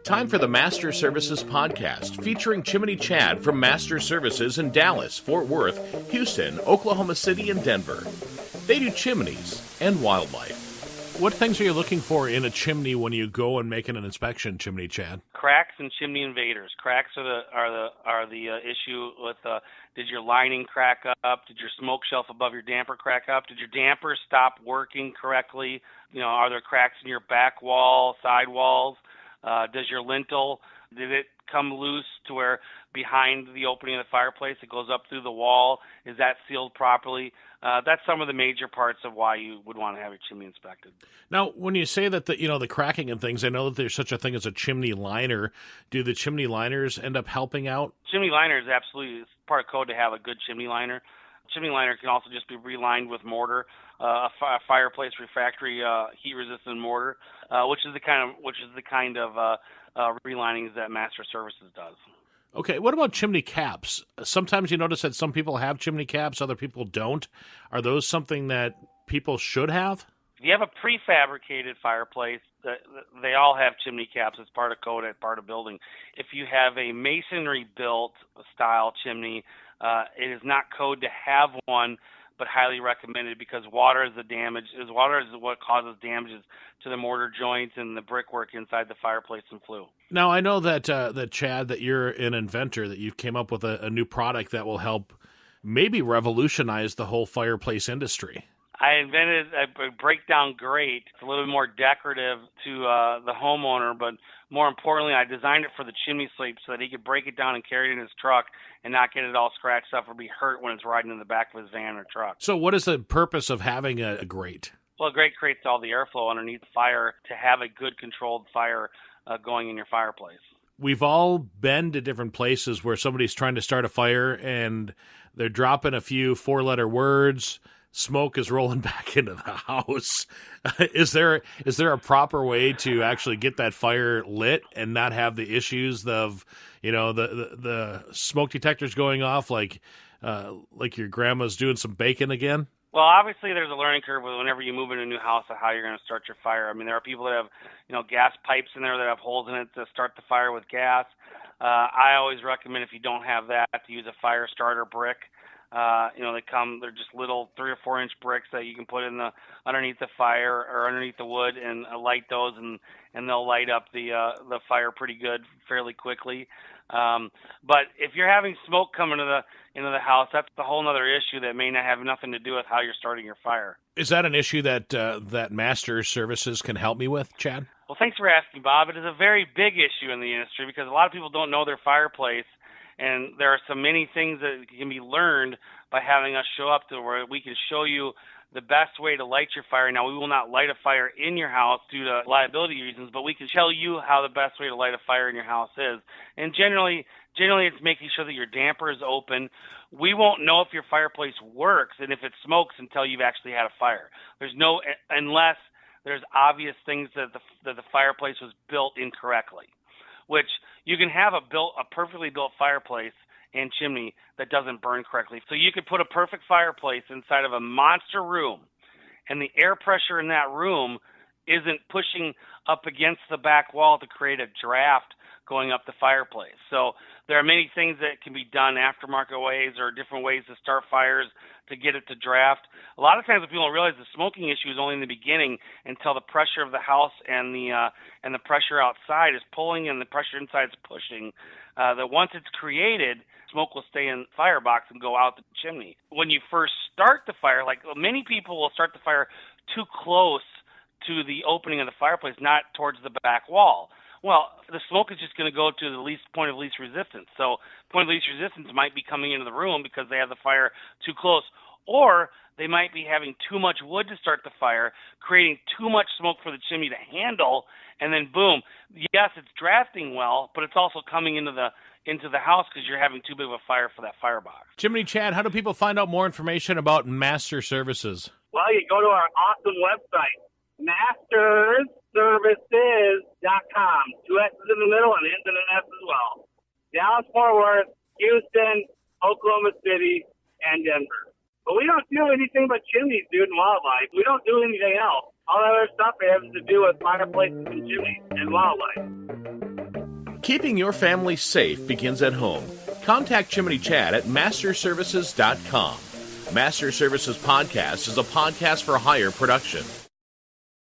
Time for the Masters Services Podcast, featuring Chimney Chad from Masters Services in Dallas, Fort Worth, Houston, Oklahoma City, and Denver. They do chimneys and wildlife. What things are you looking for in a chimney when you go and make an inspection, Chimney Chad? Cracks and chimney invaders. Cracks are the issue with did your lining crack up? Did your smoke shelf above your damper crack up? Did your damper stop working correctly? Are there cracks in your back wall, sidewalls? Does your lintel, did it come loose to where behind the opening of the fireplace it goes up through the wall? Is that sealed properly? That's some of the major parts of why you would want to have your chimney inspected. Now, when you say that the cracking and things, I know that there's such a thing as a chimney liner. Do the chimney liners end up helping out? Chimney liner is absolutely part of code to have a good chimney liner. Chimney liner can also just be relined with mortar, a fireplace refractory heat-resistant mortar, which is the kind of relinings that Masters Services does. Okay, what about chimney caps? Sometimes you notice that some people have chimney caps, other people don't. Are those something that people should have? If you have a prefabricated fireplace, they all have chimney caps as part of code, as part of building. If you have a masonry-built style chimney, it is not code to have one, but highly recommended because water is what causes damages to the mortar joints and the brickwork inside the fireplace and flue. Now, I know that Chad, that you're an inventor, that you came up with a new product that will help maybe revolutionize the whole fireplace industry. I invented a breakdown grate. It's a little bit more decorative to the homeowner, but more importantly, I designed it for the chimney sweep so that he could break it down and carry it in his truck and not get it all scratched up or be hurt when it's riding in the back of his van or truck. So what is the purpose of having a grate? Well, a grate creates all the airflow underneath the fire to have a good controlled fire going in your fireplace. We've all been to different places where somebody's trying to start a fire and they're dropping a few four-letter words. Smoke is rolling back into the house. Is there a proper way to actually get that fire lit and not have the issues of, the smoke detectors going off like your grandma's doing some bacon again? Well, obviously there's a learning curve whenever you move into a new house of how you're going to start your fire. I mean, there are people that have, gas pipes in there that have holes in it to start the fire with gas. I always recommend, if you don't have that, to use a fire starter brick. They're just little 3 or 4 inch bricks that you can put in underneath the fire or underneath the wood and light those, and they'll light up the fire pretty good fairly quickly. But if you're having smoke coming into the house, that's a whole other issue that may not have nothing to do with how you're starting your fire. Is that an issue that Masters Services can help me with, Chad? Well, thanks for asking, Bob. It is a very big issue in the industry because a lot of people don't know their fireplace. And there are so many things that can be learned by having us show up to where we can show you the best way to light your fire. Now, we will not light a fire in your house due to liability reasons, but we can tell you how the best way to light a fire in your house is. And generally it's making sure that your damper is open. We won't know if your fireplace works and if it smokes until you've actually had a fire. Unless there's obvious things that the fireplace was built incorrectly, which you can have a perfectly built fireplace and chimney that doesn't burn correctly. So you could put a perfect fireplace inside of a monster room, and the air pressure in that room isn't pushing up against the back wall to create a draft going up the fireplace. So there are many things that can be done aftermarket ways or different ways to start fires to get it to draft. A lot of times what people don't realize, the smoking issue is only in the beginning until the pressure of the house and the pressure outside is pulling and the pressure inside is pushing. That once it's created, smoke will stay in the firebox and go out the chimney. When you first start the fire, many people will start the fire too close to the opening of the fireplace, not towards the back wall. Well, the smoke is just going to go to the point of least resistance. So point of least resistance might be coming into the room because they have the fire too close. Or they might be having too much wood to start the fire, creating too much smoke for the chimney to handle, and then boom. Yes, it's drafting well, but it's also coming into the house because you're having too big of a fire for that firebox. Chimney Chad, how do people find out more information about Master Services? Well, you go to our awesome website, mastersservices.com. 2 S's in the middle and ends in an S as well. Dallas, Fort Worth, Houston, Oklahoma City, and Denver. But we don't do anything but chimneys, dude, and wildlife. We don't do anything else. all that other stuff has to do with fireplaces and chimneys and wildlife. Keeping your family safe begins at home. Contact Chimney Chad at masterservices.com. Master Services Podcast is a podcast for hire production.